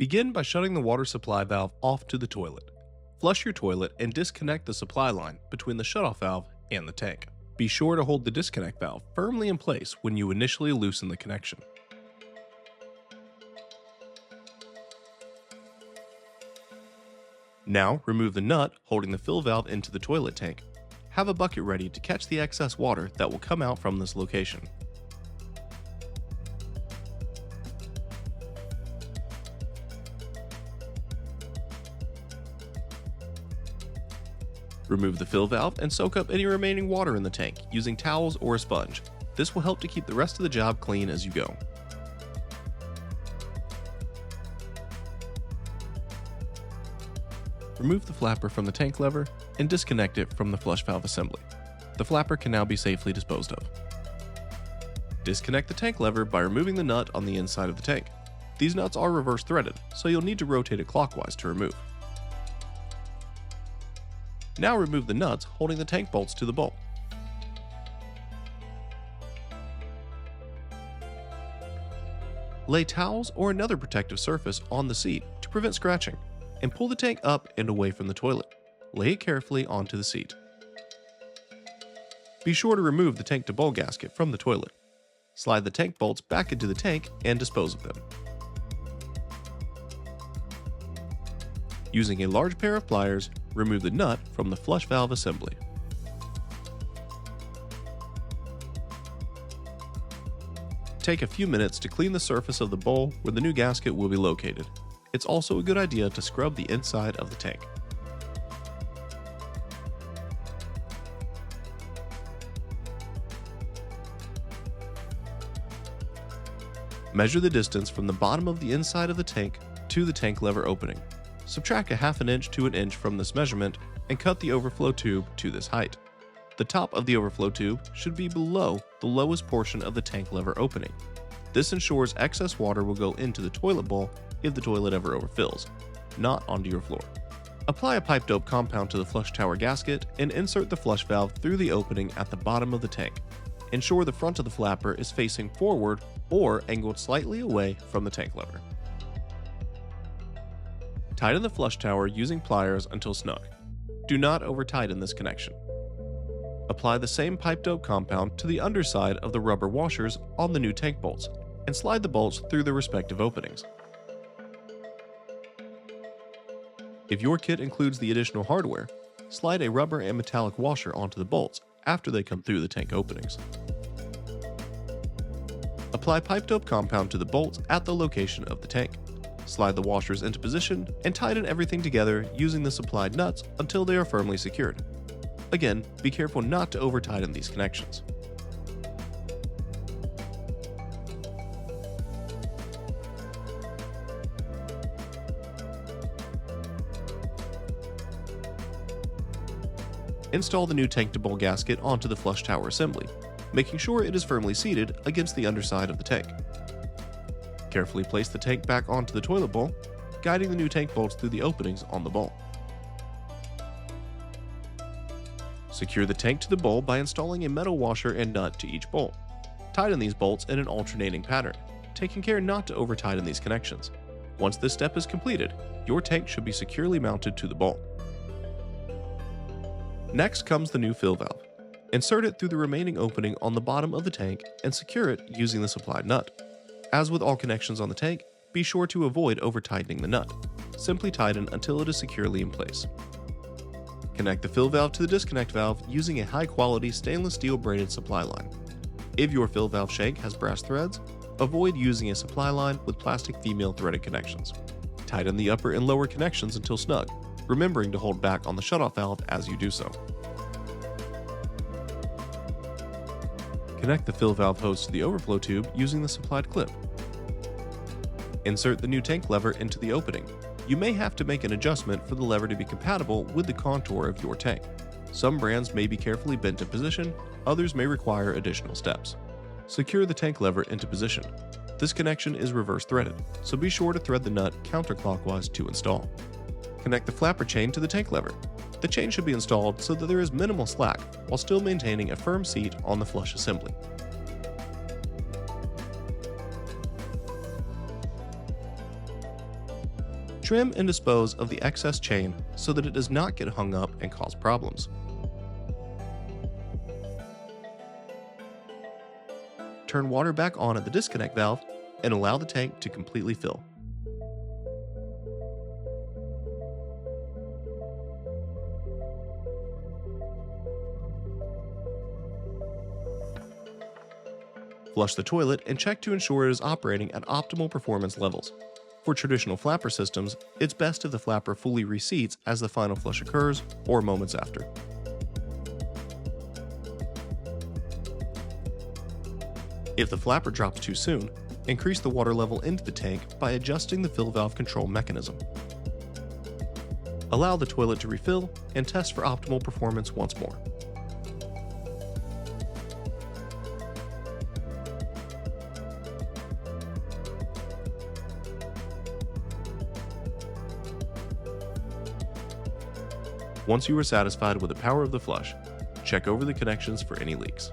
Begin by shutting the water supply valve off to the toilet. Flush your toilet and disconnect the supply line between the shutoff valve and the tank. Be sure to hold the disconnect valve firmly in place when you initially loosen the connection. Now remove the nut holding the fill valve into the toilet tank. Have a bucket ready to catch the excess water that will come out from this location. Remove the fill valve and soak up any remaining water in the tank using towels or a sponge. This will help to keep the rest of the job clean as you go. Remove the flapper from the tank lever and disconnect it from the flush valve assembly. The flapper can now be safely disposed of. Disconnect the tank lever by removing the nut on the inside of the tank. These nuts are reverse threaded, so you'll need to rotate it clockwise to remove. Now remove the nuts holding the tank bolts to the bolt. Lay towels or another protective surface on the seat to prevent scratching, and pull the tank up and away from the toilet. Lay it carefully onto the seat. Be sure to remove the tank to bowl gasket from the toilet. Slide the tank bolts back into the tank and dispose of them. Using a large pair of pliers, remove the nut from the flush valve assembly. Take a few minutes to clean the surface of the bowl where the new gasket will be located. It's also a good idea to scrub the inside of the tank. Measure the distance from the bottom of the inside of the tank to the tank lever opening. Subtract a ½ inch to an inch from this measurement and cut the overflow tube to this height. The top of the overflow tube should be below the lowest portion of the tank lever opening. This ensures excess water will go into the toilet bowl if the toilet ever overfills, not onto your floor. Apply a pipe dope compound to the flush tower gasket and insert the flush valve through the opening at the bottom of the tank. Ensure the front of the flapper is facing forward or angled slightly away from the tank lever. Tighten the flush tower using pliers until snug. Do not over-tighten this connection. Apply the same pipe dope compound to the underside of the rubber washers on the new tank bolts and slide the bolts through their respective openings. If your kit includes the additional hardware, slide a rubber and metallic washer onto the bolts after they come through the tank openings. Apply pipe dope compound to the bolts at the location of the tank. Slide the washers into position and tighten everything together using the supplied nuts until they are firmly secured. Again, be careful not to over-tighten these connections. Install the new tank to bowl gasket onto the flush tower assembly, making sure it is firmly seated against the underside of the tank. Carefully place the tank back onto the toilet bowl, guiding the new tank bolts through the openings on the bowl. Secure the tank to the bowl by installing a metal washer and nut to each bolt. Tighten these bolts in an alternating pattern, taking care not to over-tighten these connections. Once this step is completed, your tank should be securely mounted to the bowl. Next comes the new fill valve. Insert it through the remaining opening on the bottom of the tank and secure it using the supplied nut. As with all connections on the tank, be sure to avoid over-tightening the nut. Simply tighten until it is securely in place. Connect the fill valve to the disconnect valve using a high-quality stainless steel braided supply line. If your fill valve shank has brass threads, avoid using a supply line with plastic female threaded connections. Tighten the upper and lower connections until snug, remembering to hold back on the shutoff valve as you do so. Connect the fill valve hose to the overflow tube using the supplied clip. Insert the new tank lever into the opening. You may have to make an adjustment for the lever to be compatible with the contour of your tank. Some brands may be carefully bent in position, others may require additional steps. Secure the tank lever into position. This connection is reverse threaded, so be sure to thread the nut counterclockwise to install. Connect the flapper chain to the tank lever. The chain should be installed so that there is minimal slack while still maintaining a firm seat on the flush assembly. Trim and dispose of the excess chain so that it does not get hung up and cause problems. Turn water back on at the disconnect valve and allow the tank to completely fill. Flush the toilet and check to ensure it is operating at optimal performance levels. For traditional flapper systems, it's best if the flapper fully reseats as the final flush occurs or moments after. If the flapper drops too soon, increase the water level into the tank by adjusting the fill valve control mechanism. Allow the toilet to refill and test for optimal performance once more. Once you are satisfied with the power of the flush, check over the connections for any leaks.